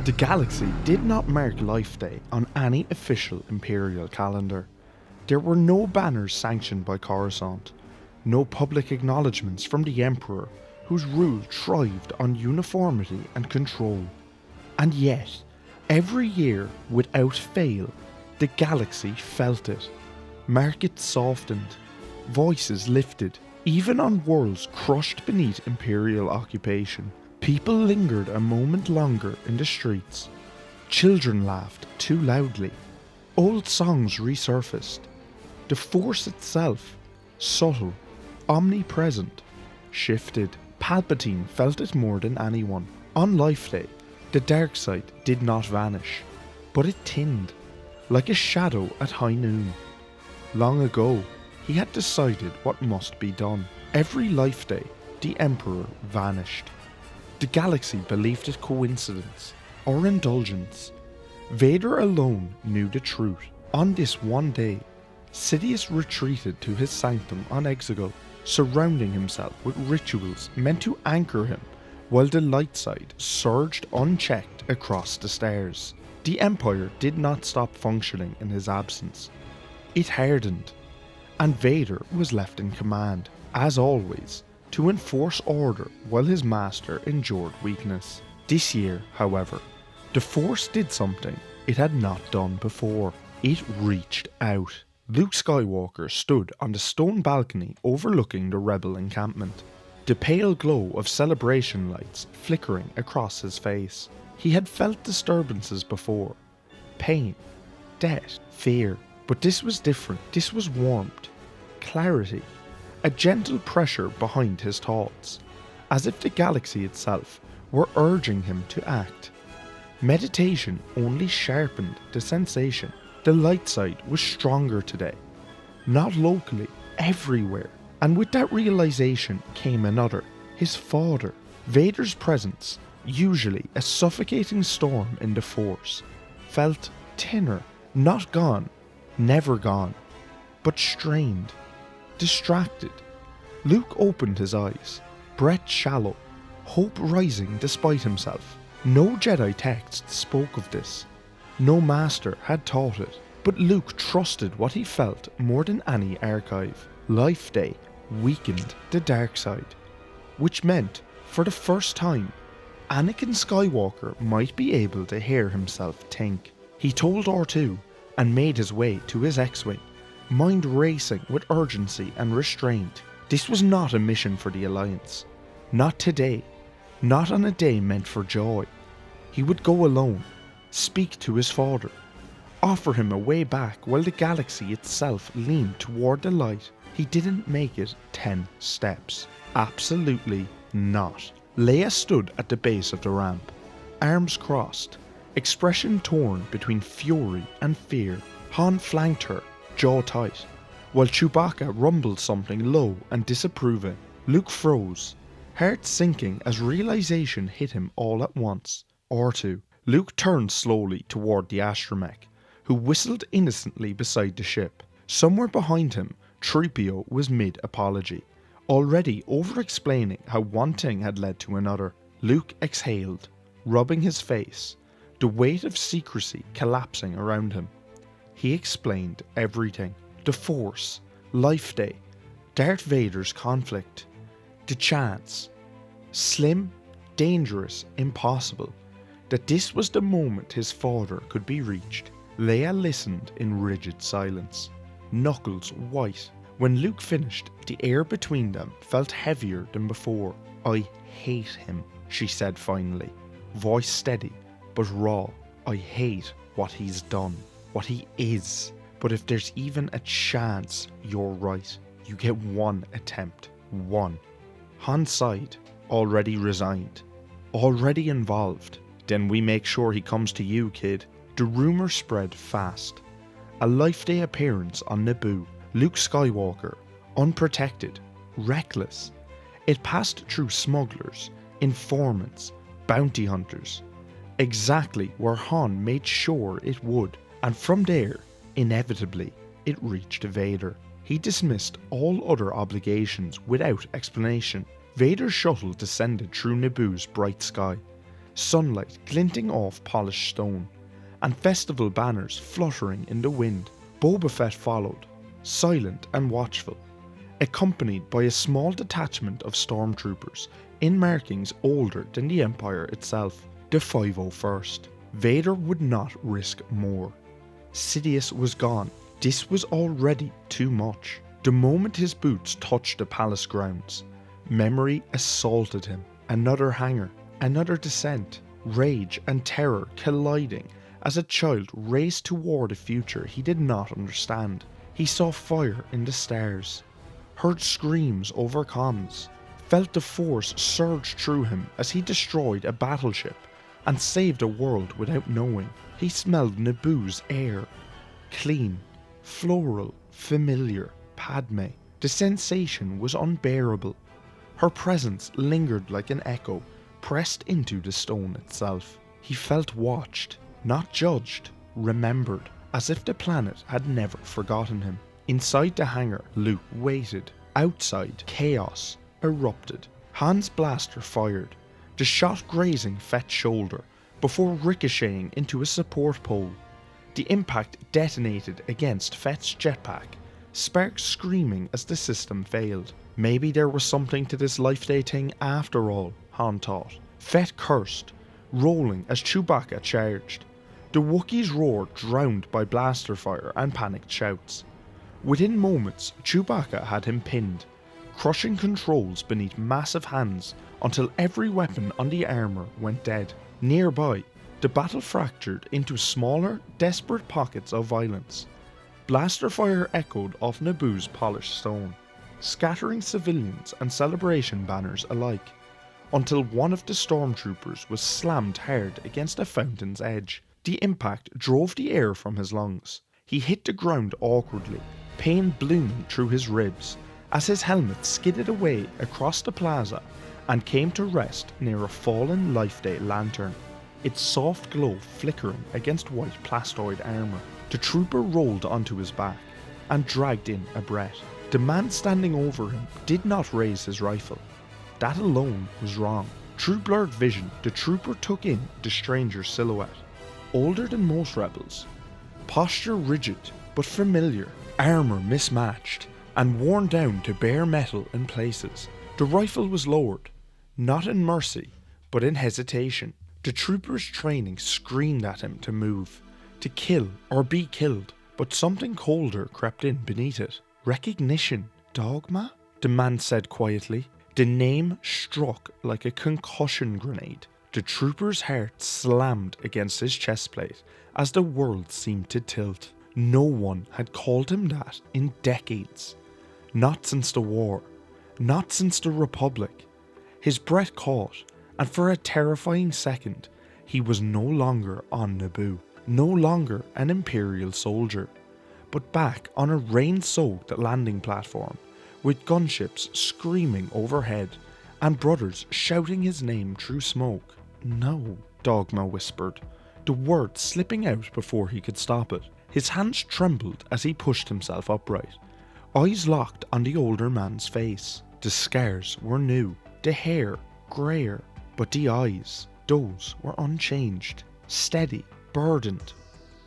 The galaxy did not mark Life Day on any official Imperial calendar. There were no banners sanctioned by Coruscant, no public acknowledgements from the Emperor, whose rule thrived on uniformity and control. And yet, every year, without fail, the galaxy felt it. Markets softened, voices lifted, even on worlds crushed beneath Imperial occupation. People lingered a moment longer in the streets. Children laughed too loudly. Old songs resurfaced. The Force itself, subtle, omnipresent, shifted. Palpatine felt it more than anyone. On Life Day, the dark side did not vanish, but it thinned, like a shadow at high noon. Long ago, he had decided what must be done. Every Life Day, the Emperor vanished. The galaxy believed it coincidence or indulgence. Vader alone knew the truth. On this one day, Sidious retreated to his sanctum on Exegol, surrounding himself with rituals meant to anchor him, while the light side surged unchecked across the stars. The Empire did not stop functioning in his absence. It hardened, and Vader was left in command, as always, to enforce order while his master endured weakness. This year, however, the Force did something it had not done before. It reached out. Luke Skywalker stood on the stone balcony overlooking the rebel encampment, the pale glow of celebration lights flickering across his face. He had felt disturbances before. Pain, death, fear. But this was different. This was warmth, clarity, a gentle pressure behind his thoughts, as if the galaxy itself were urging him to act. Meditation only sharpened the sensation. The light side was stronger today, not locally, everywhere. And with that realization came another, his father. Vader's presence, usually a suffocating storm in the Force, felt thinner, not gone, never gone, but strained, distracted. Luke opened his eyes, breath shallow, hope rising despite himself. No Jedi text spoke of this. No master had taught it, but Luke trusted what he felt more than any archive. Life Day weakened the dark side, which meant, for the first time, Anakin Skywalker might be able to hear himself think. He told R2 and made his way to his X-Wing, mind racing with urgency and restraint. This was not a mission for the Alliance. Not today. Not on a day meant for joy. He would go alone, speak to his father, offer him a way back while the galaxy itself leaned toward the light. He didn't make it 10 steps. Absolutely not. Leia stood at the base of the ramp, arms crossed, expression torn between fury and fear. Han flanked her, jaw tight, while Chewbacca rumbled something low and disapproving. Luke froze, heart sinking as realization hit him all at once. R2. Luke turned slowly toward the astromech, who whistled innocently beside the ship. Somewhere behind him, 3PO was mid-apology, already over-explaining how one thing had led to another. Luke exhaled, rubbing his face, the weight of secrecy collapsing around him. He explained everything. The Force, Life Day, Darth Vader's conflict, the chance, slim, dangerous, impossible, that this was the moment his father could be reached. Leia listened in rigid silence, knuckles white. When Luke finished, the air between them felt heavier than before. "I hate him," she said finally, voice steady but raw. "I hate what he's done, what he is. But if there's even a chance you're right, you get one attempt. One." Han sighed, already resigned, already involved. "Then we make sure he comes to you, kid." The rumour spread fast. A Life Day appearance on Naboo. Luke Skywalker, unprotected, reckless. It passed through smugglers, informants, bounty hunters. Exactly where Han made sure it would. And from there, inevitably, it reached Vader. He dismissed all other obligations without explanation. Vader's shuttle descended through Naboo's bright sky, sunlight glinting off polished stone, and festival banners fluttering in the wind. Boba Fett followed, silent and watchful, accompanied by a small detachment of stormtroopers in markings older than the Empire itself, the 501st. Vader would not risk more. Sidious was gone. This was already too much. The moment his boots touched the palace grounds, memory assaulted him. Another hangar, another descent, rage and terror colliding as a child raced toward a future he did not understand. He saw fire in the stars, heard screams over comms, felt the force surge through him as he destroyed a battleship and saved a world without knowing. He smelled Naboo's air, clean, floral, familiar. Padme. The sensation was unbearable. Her presence lingered like an echo, pressed into the stone itself. He felt watched, not judged, remembered, as if the planet had never forgotten him. Inside the hangar, Luke waited. Outside, chaos erupted. Han's blaster fired, the shot grazing Fett's shoulder before ricocheting into a support pole. The impact detonated against Fett's jetpack, sparks screaming as the system failed. Maybe there was something to this Life Day thing after all, Han thought. Fett cursed, rolling as Chewbacca charged. The Wookiee's roar drowned by blaster fire and panicked shouts. Within moments, Chewbacca had him pinned, crushing controls beneath massive hands until every weapon on the armour went dead. Nearby, the battle fractured into smaller, desperate pockets of violence. Blaster fire echoed off Naboo's polished stone, scattering civilians and celebration banners alike, until one of the stormtroopers was slammed hard against a fountain's edge. The impact drove the air from his lungs. He hit the ground awkwardly, pain blooming through his ribs, as his helmet skidded away across the plaza and came to rest near a fallen Life Day lantern, its soft glow flickering against white plastoid armour. The trooper rolled onto his back and dragged in a breath. The man standing over him did not raise his rifle. That alone was wrong. Through blurred vision, the trooper took in the stranger's silhouette. Older than most rebels, posture rigid but familiar, armour mismatched and worn down to bare metal in places. The rifle was lowered, not in mercy, but in hesitation. The trooper's training screamed at him to move, to kill or be killed, but something colder crept in beneath it. Recognition. Dogma? The man said quietly. The name struck like a concussion grenade. The trooper's heart slammed against his chestplate as the world seemed to tilt. No one had called him that in decades. Not since the war. Not since the Republic. His breath caught, and for a terrifying second, he was no longer on Naboo. No longer an Imperial soldier, but back on a rain-soaked landing platform, with gunships screaming overhead, and brothers shouting his name through smoke. No, Dogma whispered, the word slipping out before he could stop it. His hands trembled as he pushed himself upright, eyes locked on the older man's face. The scars were new, the hair greyer, but the eyes, those were unchanged, steady, burdened,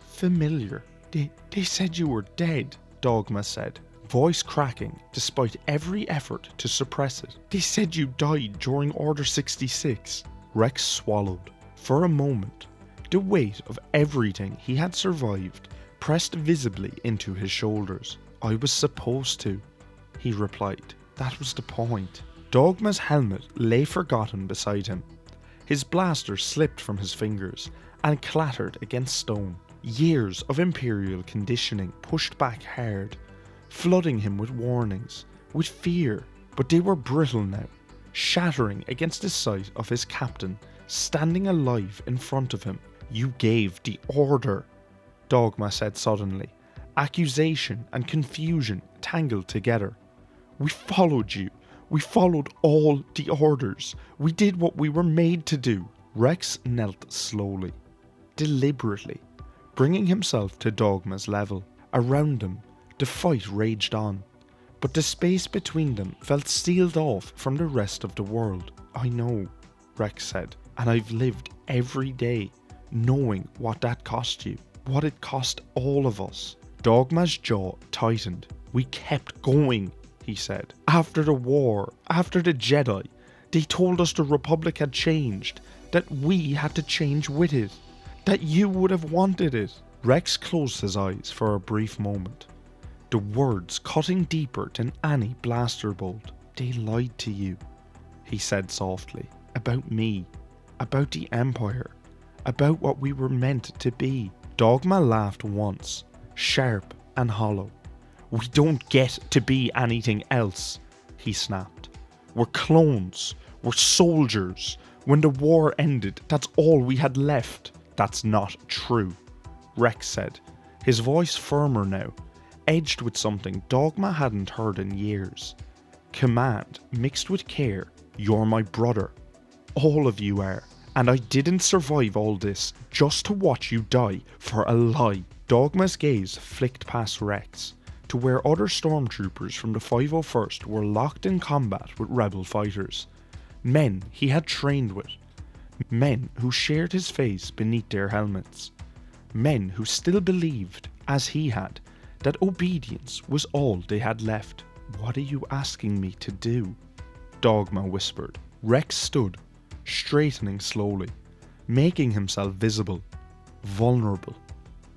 familiar. They said you were dead, Dogma said, voice cracking despite every effort to suppress it. They said you died during Order 66. Rex swallowed. For a moment, the weight of everything he had survived pressed visibly into his shoulders. I was supposed to, he replied. That was the point. Dogma's helmet lay forgotten beside him. His blaster slipped from his fingers and clattered against stone. Years of Imperial conditioning pushed back hard, flooding him with warnings, with fear, but they were brittle now, shattering against the sight of his captain standing alive in front of him. You gave the order, Dogma said suddenly, accusation and confusion tangled together. We followed you. We followed all the orders. We did what we were made to do. Rex knelt slowly, deliberately, bringing himself to Dogma's level. Around them, the fight raged on, but the space between them felt sealed off from the rest of the world. I know, Rex said, And I've lived every day knowing what that cost you, what it cost all of us. Dogma's jaw tightened. We kept going, he said. After the war, after the Jedi, they told us the Republic had changed, that we had to change with it, that you would have wanted it. Rex closed his eyes for a brief moment, the words cutting deeper than any blaster bolt. They lied to you, he said softly, about me, about the Empire, about what we were meant to be. Dogma laughed once, sharp and hollow. We don't get to be anything else, he snapped. We're clones, we're soldiers. When the war ended, that's all we had left. That's not true, Rex said, his voice firmer now, edged with something Dogma hadn't heard in years. Command mixed with care. You're my brother. All of you are. And I didn't survive all this just to watch you die for a lie. Dogma's gaze flicked past Rex to where other stormtroopers from the 501st were locked in combat with rebel fighters. Men he had trained with. Men who shared his face beneath their helmets. Men who still believed, as he had, that obedience was all they had left. What are you asking me to do? Dogma whispered. Rex stood, straightening slowly, making himself visible, vulnerable,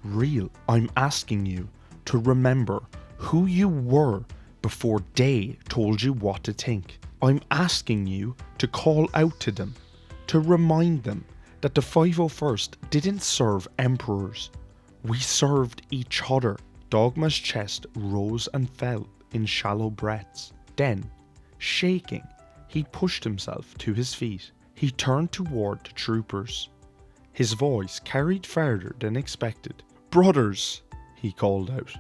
real. I'm asking you to remember who you were before they told you what to think. I'm asking you to call out to them, to remind them that the 501st didn't serve emperors. We served each other. Dogma's chest rose and fell in shallow breaths. Then, shaking, he pushed himself to his feet. He turned toward the troopers. His voice carried farther than expected. Brothers, he called out,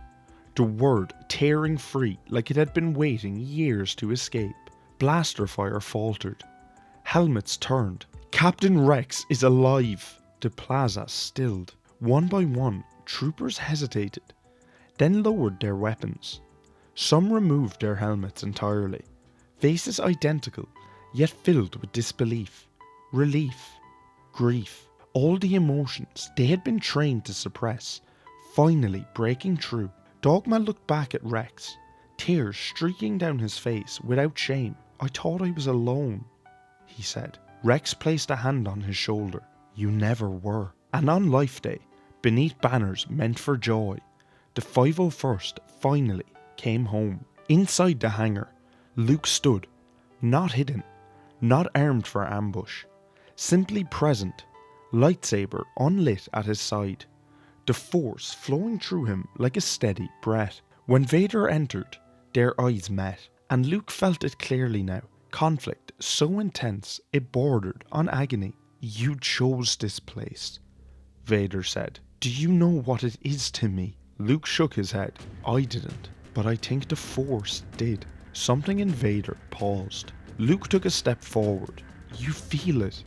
the word tearing free like it had been waiting years to escape. Blaster fire faltered. Helmets turned. Captain Rex is alive. The plaza stilled. One by one, troopers hesitated, then lowered their weapons. Some removed their helmets entirely, faces identical, yet filled with disbelief, relief, grief, all the emotions they had been trained to suppress, finally breaking through. Dogma looked back at Rex, tears streaking down his face without shame. I thought I was alone, he said. Rex placed a hand on his shoulder. You never were. And on Life Day, beneath banners meant for joy, the 501st finally came home. Inside the hangar, Luke stood, not hidden, not armed for ambush, simply present, lightsaber unlit at his side, the force flowing through him like a steady breath. When Vader entered, their eyes met, and Luke felt it clearly now. Conflict so intense it bordered on agony. You chose this place, Vader said. Do you know what it is to me? Luke shook his head. I didn't, but I think the Force did. Something in Vader paused. Luke took a step forward. You feel it,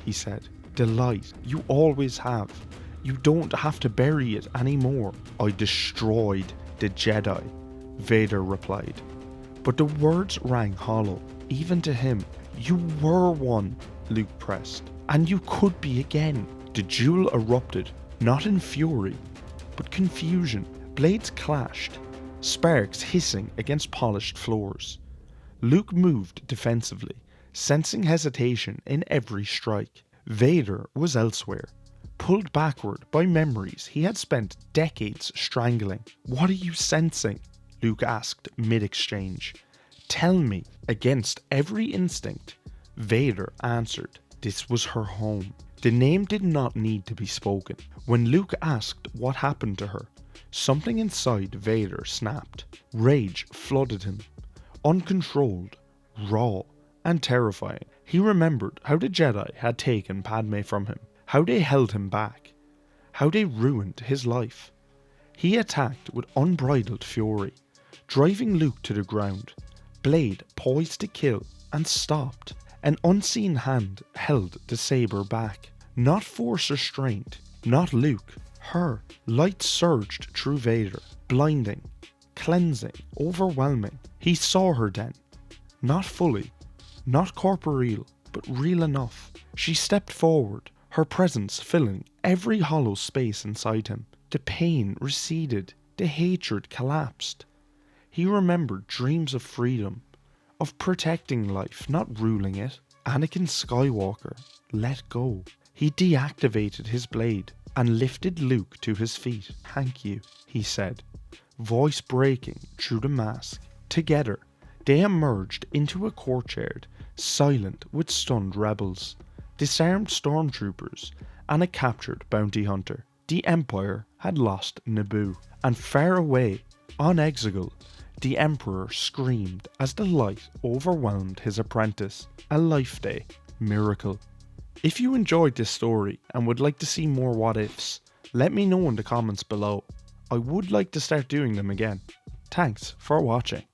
he said. The light. You always have. You don't have to bury it anymore. I destroyed the Jedi, Vader replied. But the words rang hollow, even to him. You were one, Luke pressed. And you could be again. The duel erupted, not in fury, but confusion. Blades clashed, sparks hissing against polished floors. Luke moved defensively, sensing hesitation in every strike. Vader was elsewhere, pulled backward by memories he had spent decades strangling. What are you sensing? Luke asked mid-exchange. Tell me. Against every instinct, Vader answered. This was her home. The name did not need to be spoken. When Luke asked what happened to her, something inside Vader snapped. Rage flooded him, uncontrolled, raw, and terrifying. He remembered how the Jedi had taken Padme from him, how they held him back, how they ruined his life. He attacked with unbridled fury, driving Luke to the ground, blade poised to kill, and stopped. An unseen hand held the saber back. Not force or strength, not Luke, her. Light surged through Vader, blinding, cleansing, overwhelming. He saw her then. Not fully, not corporeal, but real enough. She stepped forward, her presence filling every hollow space inside him. The pain receded, the hatred collapsed. He remembered dreams of freedom, of protecting life, not ruling it. Anakin Skywalker let go. He deactivated his blade and lifted Luke to his feet. "Thank you," he said, voice breaking through the mask. Together, they emerged into a courtyard, silent with stunned rebels, disarmed stormtroopers, and a captured bounty hunter. The Empire had lost Naboo, and far away, on Exegol, the Emperor screamed as the light overwhelmed his apprentice. A Life Day miracle. If you enjoyed this story and would like to see more what ifs, let me know in the comments below. I would like to start doing them again. Thanks for watching.